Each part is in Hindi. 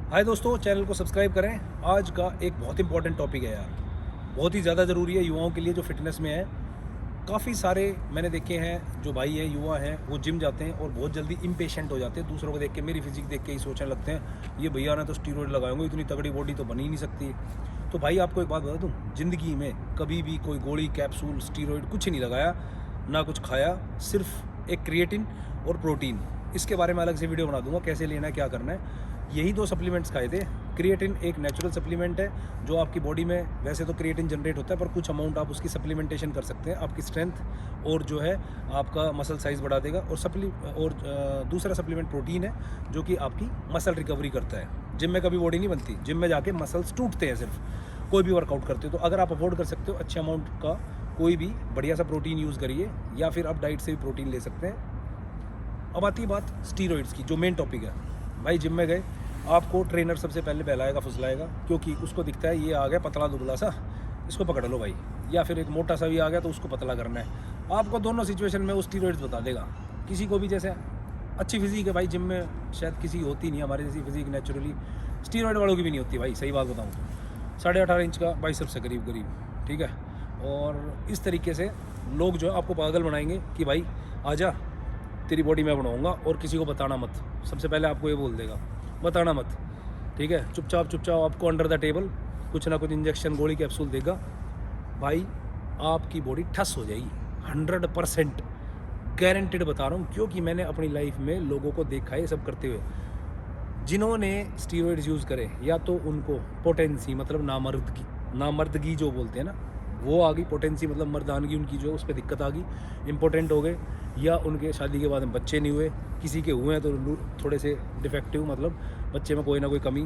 हाय दोस्तों, चैनल को सब्सक्राइब करें। आज का एक बहुत इंपॉर्टेंट टॉपिक है यार, बहुत ही ज़्यादा ज़रूरी है युवाओं के लिए जो फिटनेस में है। काफ़ी सारे मैंने देखे हैं जो भाई हैं, युवा हैं, वो जिम जाते हैं और बहुत जल्दी इम्पेशेंट हो जाते हैं। दूसरों को देख के, मेरी फिजिक देख के ही सोचने लगते हैं ये भैया ने तो स्टीरॉयड लगाएंगे, इतनी तगड़ी बॉडी तो बन ही नहीं सकती। तो भाई आपको एक बात बता दूँ, ज़िंदगी में कभी भी कोई गोली, कैप्सूल, स्टीरॉयड कुछ नहीं लगाया, ना कुछ खाया, सिर्फ एक क्रिएटिन और प्रोटीन। इसके बारे में अलग से वीडियो बना दूंगा, कैसे लेना है, क्या करना है। यही दो सप्लीमेंट्स खाए थे। क्रिएटिन एक नेचुरल सप्लीमेंट है जो आपकी बॉडी में, वैसे तो क्रिएटिन जनरेट होता है पर कुछ अमाउंट आप उसकी सप्लीमेंटेशन कर सकते हैं, आपकी स्ट्रेंथ और जो है आपका मसल साइज़ बढ़ा देगा। और दूसरा सप्लीमेंट प्रोटीन है जो कि आपकी मसल रिकवरी करता है। जिम में कभी बॉडी नहीं बनती, जिम में जाके मसल्स टूटते हैं सिर्फ, कोई भी वर्कआउट करते हो। तो अगर आप अफोर्ड कर सकते हो अच्छे अमाउंट का कोई भी बढ़िया सा प्रोटीन यूज़ करिए, या फिर आप डाइट से भी प्रोटीन ले सकते हैं। अब आती है बात स्टीरॉइड्स की, जो मेन टॉपिक है। भाई जिम में गए, आपको ट्रेनर सबसे पहले बहलाएगा, फुसलाएगा, क्योंकि उसको दिखता है ये आ गया पतला दुबला सा, इसको पकड़ लो भाई। या फिर एक मोटा सा भी आ गया तो उसको पतला करना है। आपको दोनों सिचुएशन में वो स्टीरॉइड्स बता देगा। किसी को भी जैसे अच्छी फिजिक है भाई, जिम में शायद किसी की होती नहीं, हमारी जैसी फिजिक नेचुरली स्टीरॉइड वालों की भी नहीं होती भाई, सही बात बताऊँ तो। 18.5 इंच का बाइसेप्स से करीब करीब, ठीक है। और इस तरीके से लोग जो है आपको पागल बनाएंगे कि भाई आजा, तेरी बॉडी मैं बनाऊंगा और किसी को बताना मत। सबसे पहले आपको ये बोल देगा, बताना मत, ठीक है। चुपचाप आपको अंडर द टेबल कुछ ना कुछ इंजेक्शन, गोली, कैप्सूल देगा। भाई आपकी बॉडी ठस हो जाएगी, 100% गारंटेड बता रहा हूँ, क्योंकि मैंने अपनी लाइफ में लोगों को देखा है ये सब करते हुए। जिन्होंने स्टीरॉइड्स यूज़ करे, या तो उनको पोटेंसी मतलब नामर्दगी जो बोलते हैं ना, वो आ गई। पोटेंसी मतलब मर्दानगी उनकी जो, उस पर दिक्कत आ गई, इम्पोर्टेंट हो गए। या उनके शादी के बाद में बच्चे नहीं हुए, किसी के हुए हैं तो थोड़े से डिफेक्टिव, मतलब बच्चे में कोई ना कोई कमी,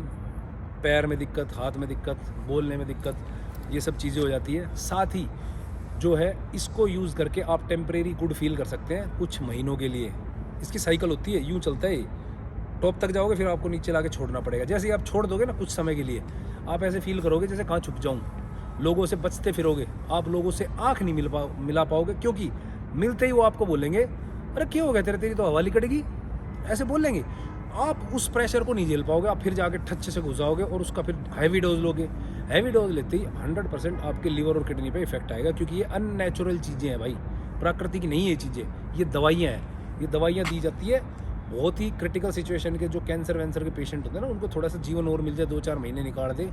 पैर में दिक्कत, हाथ में दिक्कत, बोलने में दिक्कत, ये सब चीज़ें हो जाती है। साथ ही जो है इसको यूज़ करके आप टेम्परेरी गुड फील कर सकते हैं कुछ महीनों के लिए। इसकी साइकिल होती है, यूँ चलता है। टॉप तक जाओगे, फिर आपको नीचे ला के छोड़ना पड़ेगा। जैसे ही आप छोड़ दोगे ना कुछ समय के लिए, आप ऐसे फील करोगे जैसे कहाँ छुप जाऊँ। लोगों से बचते फिरोगे, आप लोगों से आँख नहीं मिला पाओगे, क्योंकि मिलते ही वो आपको बोलेंगे अरे क्यों हो गया तेरी तो हवा निकलेगी, ऐसे बोलेंगे। आप उस प्रेशर को नहीं झेल पाओगे, आप फिर जाके ठच्चे से घुसाओगे और उसका फिर हैवी डोज लोगे। हैवी डोज लेते ही 100% आपके लीवर और किडनी पे इफेक्ट आएगा, क्योंकि ये अननेचुरल चीज़ें हैं भाई, प्रकृति की नहीं है ये चीज़ें, ये दवाइयाँ हैं। ये दवाइयाँ दी जाती है बहुत ही क्रिटिकल सिचुएशन के, जो कैंसर वैंसर के पेशेंट होते हैं ना, उनको थोड़ा सा जीवन और मिल जाए, 2-4 महीने निकाल दे,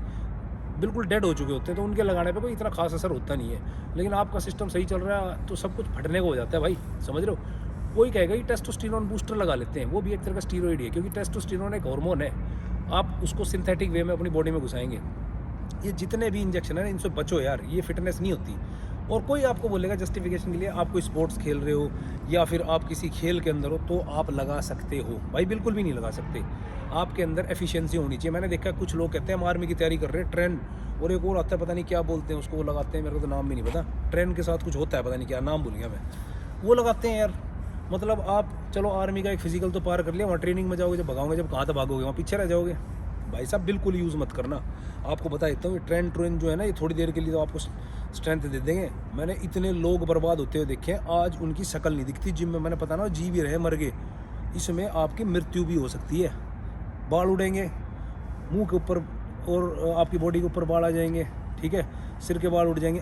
बिल्कुल डेड हो चुके होते हैं, तो उनके लगाने पे कोई इतना खास असर होता नहीं है। लेकिन आपका सिस्टम सही चल रहा है तो सब कुछ फटने को हो जाता है भाई, समझ रहे हो। कोई कहेगा कि टेस्टोस्टेरोन बूस्टर लगा लेते हैं, वो भी एक तरह का स्टीरॉइड है, क्योंकि टेस्टोस्टेरोन एक हार्मोन है। आप उसको सिंथेटिक वे में अपनी बॉडी में घुसाएंगे। ये जितने भी इंजेक्शन है ना, इनसे बचो यार, ये फिटनेस नहीं होती। और कोई आपको बोलेगा जस्टिफिकेशन के लिए, आप कोई स्पोर्ट्स खेल रहे हो या फिर आप किसी खेल के अंदर हो तो आप लगा सकते हो, भाई बिल्कुल भी नहीं लगा सकते। आपके अंदर एफिशिएंसी होनी चाहिए। मैंने देखा कुछ लोग कहते हैं हम आर्मी की तैयारी कर रहे हैं, ट्रेन, और एक और आता है पता नहीं क्या बोलते हैं उसको, वो लगाते हैं, मेरे को तो नाम भी नहीं पता, ट्रेन के साथ कुछ होता है पता नहीं क्या नाम भूल गया मैं, वो लगाते हैं यार। मतलब आप चलो आर्मी का एक फिजिकल तो पार कर लिया, वहाँ ट्रेनिंग में जाओगे, जब भगाओगे, जब कहाँ तक भागोगे, वहाँ पीछे रह जाओगे। भाई साहब बिल्कुल यूज़ मत करना। आपको बता देता हूँ, ये ट्रेन जो है ना, ये थोड़ी देर के लिए तो आपको स्ट्रेंथ दे देंगे। मैंने इतने लोग बर्बाद होते हुए देखे हैं, आज उनकी शक्ल नहीं दिखती जिम में। मैंने पता ना, जी भी रहे, मर गए। इसमें आपकी मृत्यु भी हो सकती है। बाल उड़ेंगे मुंह के ऊपर, और आपकी बॉडी के ऊपर बाल आ जाएंगे, ठीक है, सिर के बाल उड़ जाएंगे,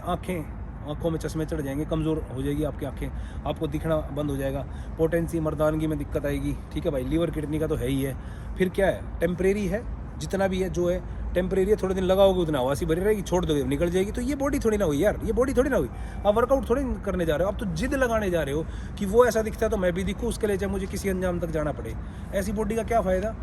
आँखों में चश्मे चढ़ जाएंगे, कमज़ोर हो जाएगी आपकी आँखें, आपको दिखना बंद हो जाएगा, पोटेंसी, मर्दानगी में दिक्कत आएगी, ठीक है भाई। लीवर किडनी का तो है ही है। फिर क्या है, टेम्परेरी है, जितना भी है जो है टेम्परेरी है। थोड़े दिन लगाओगे उतना हवासी भरी रहेगी, छोड़ दोगे निकल जाएगी। तो ये बॉडी थोड़ी ना हुई यार, ये बॉडी थोड़ी ना हुई। आप वर्कआउट थोड़ी करने जा रहे हो, आप तो जिद लगाने जा रहे हो कि वो ऐसा दिखता है तो मैं भी दिखूँ, उसके लिए चाहे मुझे किसी अंजाम तक जाना पड़े। ऐसी बॉडी का क्या फ़ायदा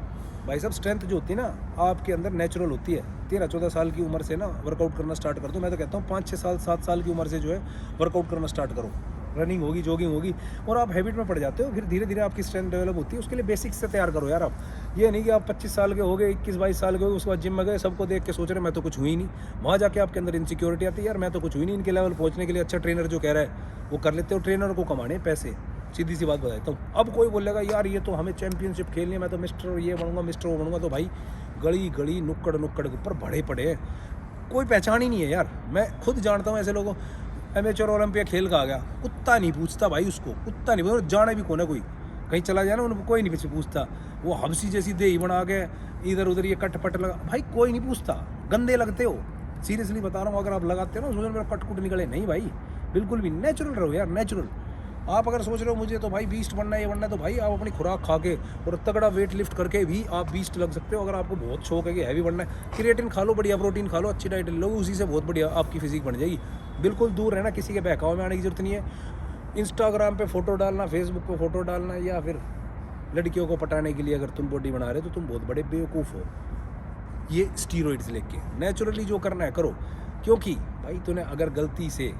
भाई साहब। स्ट्रेंथ जो होती है ना आपके अंदर नेचुरल होती है। 13-14 साल की उम्र से ना वर्कआउट करना स्टार्ट कर दो। मैं तो कहता हूँ 5-6 साल 7 साल की उम्र से जो है वर्कआउट करना स्टार्ट करो। रनिंग होगी, जॉगिंग होगी, और आप हैबिट में पड़ जाते हो। फिर धीरे धीरे आपकी स्ट्रेंथ डेवलप होती है। उसके लिए बेसिक्स से तैयार करो यार। आप ये नहीं कि आप 25 साल के हो गए, 21-22 साल के हो गए, उसके बाद जिम में गए, सबको देख के सोच रहे मैं तो कुछ हुई नहीं। वहाँ जाके आपके अंदर इनसिक्योरिटी आती है, यार मैं तो कुछ हुई नहीं। इनके लेवल पहुँचने के लिए अच्छा ट्रेनर जो कह रहा है वो कर लेते हो। ट्रेनर को कमाने पैसे, सीधी सी बात बताता हूँ। अब कोई बोलेगा यार ये तो हमें चैंपियनशिप खेलनी है, मैं तो मिस्टर ये बनूंगा, मिस्टर वो बनूंगा, तो भाई गली गली नुक्कड़ नुक्कड़ के ऊपर बड़े पड़े हैं, कोई पहचान ही नहीं है यार। मैं खुद जानता हूँ ऐसे लोगों। एमेच्योर ओलंपिया खेल का आ गया, कुत्ता नहीं पूछता भाई उसको, कुत्ता नहीं पूछता, जाने भी कौन है कोई। कहीं चला जाए ना उनको कोई नहीं पीछे पूछता। वो हबसी जैसी देही बना के इधर उधर ये कट पट लगा, भाई कोई नहीं पूछता, गंदे लगते हो, सीरियसली बता रहा हूँ। अगर आप लगाते हो ना सोच मेरा कट कुट निकले, नहीं भाई बिल्कुल भी, नेचुरल रहो यार, नेचुरल। आप अगर सोच रहे हो मुझे तो भाई बीस्ट बनना है, ये बनना है, तो भाई आप अपनी खुराक खा के और तगड़ा वेट लिफ्ट करके भी आप बीस्ट लग सकते हो। अगर आपको बहुत शौक है कि हैवी बनना है, क्रिएटिन खा लो, बढ़िया प्रोटीन खा लो, अच्छी डाइट लो, उसी से बहुत बढ़िया आपकी फिजिक बन जाएगी। बिल्कुल दूर रहना, किसी के बहकाव में आने की जरूरत नहीं है। इंस्टाग्राम पे फ़ोटो डालना, फेसबुक पे फ़ोटो डालना, या फिर लड़कियों को पटाने के लिए अगर तुम बॉडी बना रहे हो तो तुम बहुत बड़े बेवकूफ़ हो। ये स्टीरॉइड्स लेके नेचुरली जो करना है करो। क्योंकि भाई तूने अगर गलती से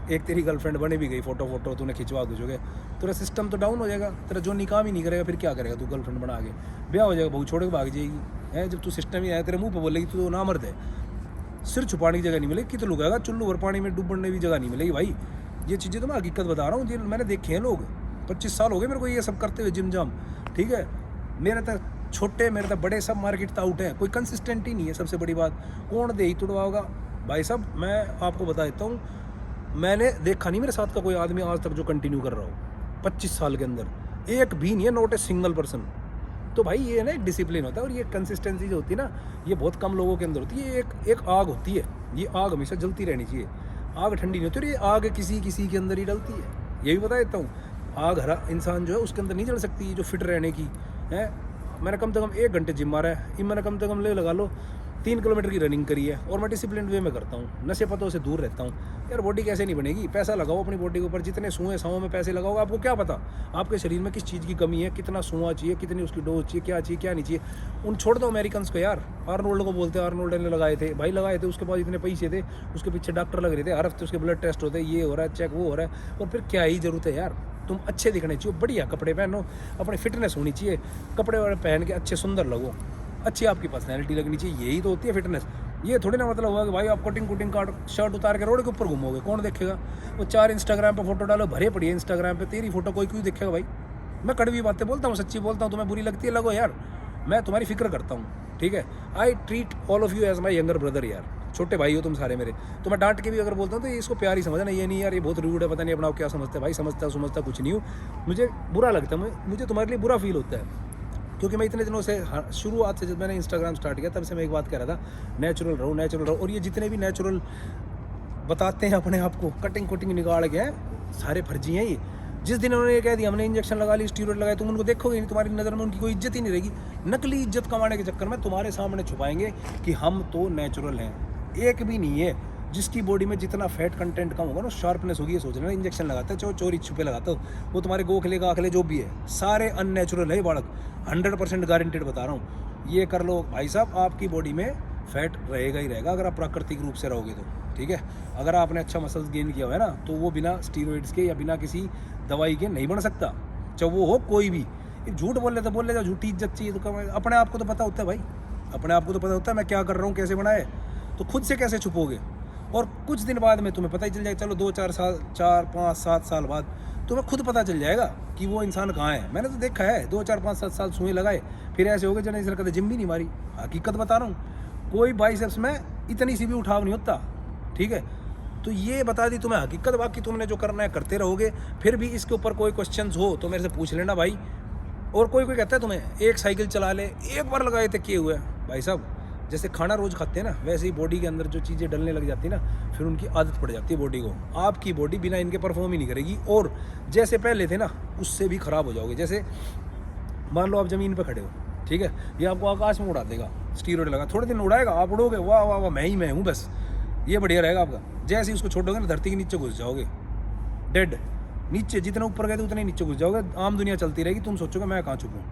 एक तेरी गर्लफ्रेंड बने भी गई, फोटो तूने खिंचवा खिंचोगे, तेरा सिस्टम तो डाउन हो जाएगा, तेरा जो निकाम ही नहीं करेगा, फिर क्या करेगा तू? गर्लफ्रेंड बना के ब्याह हो जाएगा, बहू छोड़ के भाग जाएगी है। जब तू सिस्टम ही आया तेरे मुंह पे बोलेगी तू तो ना मर्द है, सिर छुपाने की जगह नहीं मिलेगी, कितना लुगाएगा, चुल्लू भर पानी में डूबने की जगह नहीं मिलेगी भाई। ये चीज़ें तो मैं हकीकत बता रहा हूँ, ये मैंने देखे हैं लोग। 25 साल हो गए मेरे को ये सब करते हुए, जिम जाम, ठीक है। मेरे तक छोटे, मेरे तक बड़े, सब मार्केट तो आउट है, कोई कंसिस्टेंट ही नहीं है। सबसे बड़ी बात, कौन दे ही तुड़वाओगा भाई साहब। मैं आपको बता देता हूँ, मैंने देखा नहीं मेरे साथ का कोई आदमी आज तक जो कंटिन्यू कर रहा हो 25 साल के अंदर, एक भी नहीं है, नॉट ए सिंगल पर्सन। तो भाई ये ना एक डिसिप्लिन होता है, और ये कंसिस्टेंसी जो होती है ना, ये बहुत कम लोगों के अंदर होती है। एक आग होती है, ये आग हमेशा जलती रहनी चाहिए, आग ठंडी नहीं होती, और ये आग किसी के अंदर ही डलती है। ये भी बता देता हूँ, आग हरा इंसान जो है उसके अंदर नहीं जल सकती, जो फिट रहने की है। मैंने कम से कम 1 घंटे जिम मारा है, मैंने कम से कम ले लगा लो 3 किलोमीटर की रनिंग करी है, और मैं डिसिप्लिन वे में करता हूँ, नशे पतों से दूर रहता हूँ। यार बॉडी कैसे नहीं बनेगी? पैसा लगाओ अपनी बॉडी के ऊपर, जितने सुएँ साओं में पैसे लगाओगे, आपको क्या पता आपके शरीर में किस चीज़ की कमी है, कितना सुआ चाहिए, कितनी उसकी डोज चाहिए, क्या नहीं चाहिए। उन छोड़ दो अमेरिकन को यार, आर्नोल्ड को बोलते हैं, आर्नोल्ड ने लगाए थे भाई, लगाए थे, उसके पास इतने पैसे थे, उसके पीछे डॉक्टर लग रहे थे, हर हफ्ते उसके ब्लड टेस्ट होते, ये हो रहा है चेक, वो हो रहा है, और फिर क्या ही जरूरत है यार। तुम अच्छे दिखने चाहिए, बढ़िया कपड़े पहनो, अपनी फिटनेस होनी चाहिए, कपड़े पहन के अच्छे सुंदर लगो, अच्छी आपकी पर्सनैलिटी लगनी चाहिए, यही तो होती है फिटनेस। ये थोड़ी ना मतलब हुआ कि भाई आप कटिंग काट शर्ट उतार के रोड के ऊपर घूमोगे, कौन देखेगा? वो 4 इंस्टाग्राम पे फोटो डालो, भरे पड़ी है इंस्टाग्राम पे, तेरी फोटो कोई क्यों देखेगा भाई? मैं कड़वी बातें बोलता हूँ, सच्ची बोलता हूँ, तुम्हें बुरी लगती है लगो यार, मैं तुम्हारी फिक्र करता हूँ, ठीक है। I treat all of you as my younger brother यार, छोटे भाई हो तुम सारे मेरे। तो मैं डांट के भी अगर बोलता हूँ तो इसको प्यार ही समझना, ये नहीं यार ये बहुत रूड है, पता नहीं अपना क्या समझते भाई, समझता कुछ नहीं हूँ। मुझे बुरा लगता है, मुझे तुम्हारे लिए बुरा फील होता है, क्योंकि मैं इतने दिनों से शुरुआत से जब मैंने इंस्टाग्राम स्टार्ट किया तब से मैं एक बात कह रहा था, नेचुरल रहो। और ये जितने भी नेचुरल बताते हैं अपने आप को, कटिंग निकाल के सारे फर्जी हैं ये। जिस दिन उन्होंने ये कह दिया हमने इंजेक्शन लगा ली, स्टीरॉइड लगाए, तुम उनको देखोगे नहीं, तुम्हारी नज़र में उनकी कोई इज्जत ही नहीं रहेगी। नकली इज्जत कमाने के चक्कर में तुम्हारे सामने छुपाएंगे कि हम तो नेचुरल हैं। एक भी नहीं है जिसकी बॉडी में जितना फैट कंटेंट कम होगा ना, शार्पनेस होगी, ये सोच रहे इंजेक्शन लगाते हो, चोरी छुपे लगाते हो, वो तुम्हारे गोखले गाखले जो भी है सारे अननेचुरल है बालक, 100% गारंटेड बता रहा हूँ। ये कर लो भाई साहब, आपकी बॉडी में फैट रहेगा ही रहेगा अगर आप प्राकृतिक रूप से रहोगे तो, ठीक है। अगर आपने अच्छा मसल्स गेन किया हुआ है ना, तो वो बिना स्टीरॉइड्स के या बिना किसी दवाई के नहीं बन सकता, चाहे वो हो कोई भी। झूठ बोल लेते बोल लेते, झूठी इज्जत चाहिए तो अपने आप को तो पता होता है भाई, अपने आप को तो पता होता है मैं क्या कर रहा हूँ, कैसे बनाए, तो खुद से कैसे छुपोगे? और कुछ दिन बाद में तुम्हें पता ही चल जाएगा, चलो 2-4 साल, 4-5-7 साल बाद तुम्हें खुद पता चल जाएगा कि वो इंसान कहाँ है। मैंने तो देखा है 2-4-5-7 साल सुई लगाए, फिर ऐसे हो गए जैसे कभी जिम भी नहीं मारी, हकीकत बता रहा हूँ। कोई बाइसेप्स में इतनी सी भी उठाव नहीं होता, ठीक है। तो ये बता दी तुम्हें हकीकत, बाकी तुमने जो करना है करते रहोगे। फिर भी इसके ऊपर कोई क्वेश्चंस हो तो मेरे से पूछ लेना भाई। और कोई कहता है तुम्हें एक साइकिल चला ले, एक बार लगाए थे किए हुए भाई साहब, जैसे खाना रोज़ खाते हैं ना, वैसे ही बॉडी के अंदर जो चीज़ें डलने लग जाती है ना, फिर उनकी आदत पड़ जाती है बॉडी को। आपकी बॉडी बिना इनके परफॉर्म ही नहीं करेगी, और जैसे पहले थे ना उससे भी ख़राब हो जाओगे। जैसे मान लो आप ज़मीन पे खड़े हो, ठीक है, ये आपको आकाश में उड़ा देगा, स्टीरॉइड लगा, थोड़े दिन उड़ाएगा, आप उड़ोगे, वाह वाह वाह मैं हूँ बस, ये बढ़िया रहेगा आपका। जैसे ही उसको छोड़ोगे ना, धरती के नीचे घुस जाओगे, डेड। नीचे जितना ऊपर गए थे उतने नीचे घुस जाओगे, आम दुनिया चलती रहेगी, तुम सोचोगे मैं कहाँ छुपूँ।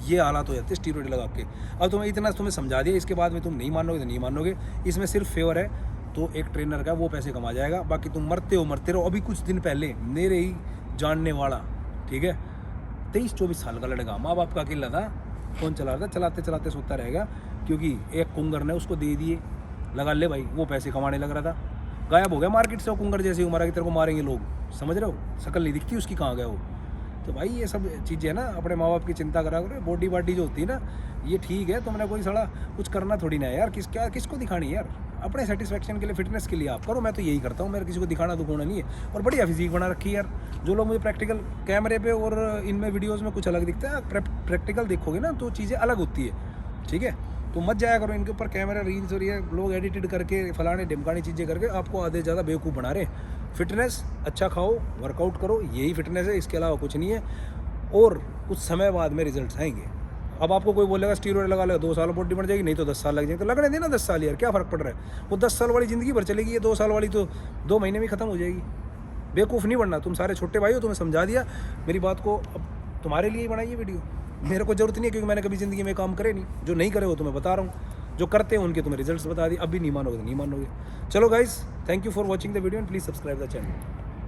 ये हालात हो जाते हैं स्टीरॉइड लगा के। अब तुम्हें इतना तुम्हें समझा दिया, इसके बाद में तुम नहीं मानोगे तो नहीं मानोगे। इसमें सिर्फ फेवर है तो एक ट्रेनर का, वो पैसे कमा जाएगा, बाकी तुम मरते रहो। अभी कुछ दिन पहले मेरे ही जानने वाला, ठीक है, 23-24 साल का लड़का, माँ बाप का अकेला था, फ़ोन चला रहा था, चलाते चलाते सोता रहेगा, क्योंकि एक कुंगर ने उसको दे दिए, लगा ले भाई, वो पैसे कमाने लग रहा था, गायब हो गया मार्केट से वो कुंगर। जैसे ही उमरा कि तेरे को मारेंगे लोग, समझ रहे हो, शक्ल नहीं दिखती उसकी, कहाँ गया वो। तो भाई ये सब चीज़ें है ना, अपने माँ बाप की चिंता करा करो। बॉडी बाडी जो होती है ना, ये ठीक है, तुमने कोई सड़ा कुछ करना थोड़ी ना है यार। किसको दिखानी है यार? अपने सेटिस्फेक्शन के लिए, फिटनेस के लिए आप करो। मैं तो यही करता हूँ, मेरे किसी को दिखाना दुखाना नहीं है। और बढ़िया फिजिक बना रखी है यार। जो लोग मुझे प्रैक्टिकल कैमरे पे और इनमें वीडियोज़ में कुछ अलग दिखता है, प्रैक्टिकल देखोगे ना तो चीज़ें अलग होती है, ठीक है। तो मत जाया करो इनके ऊपर कैमरा रील्स और ये लोग एडिटेड करके फलाने ढिमकानी चीज़ें करके आपको आधे ज़्यादा बेवकूफ़ बना रहे हैं। फिटनेस अच्छा खाओ, वर्कआउट करो, यही फिटनेस है, इसके अलावा कुछ नहीं है। और कुछ समय बाद में रिजल्ट्स आएंगे। अब आपको कोई बोलेगा स्टीरॉयड लगा लेगा 2 साल में बॉडी बन जाएगी, नहीं तो 10 साल लग जाएंगे। तो लगने देना 10 साल यार, क्या फ़र्क पड़ रहा है? वो 10 साल वाली ज़िंदगी भर चलेगी, ये 2 साल वाली तो 2 महीने में ख़त्म हो जाएगी। बेवकूफ़ नहीं बनना। तुम सारे छोटे भाई हो, तुम्हें समझा दिया मेरी बात को। अब तुम्हारे लिए ही बनाई ये वीडियो, मेरे को ज़रूरत नहीं है, क्योंकि मैंने कभी ज़िंदगी में काम करे नहीं। जो नहीं करे वो तुम्हें बता रहा हूँ, जो करते हैं उनके तुम्हें रिजल्ट्स बता दिए। अब भी नहीं मानोगे तो नहीं मानोगे। चलो guys, thank you for watching the video and please subscribe the channel.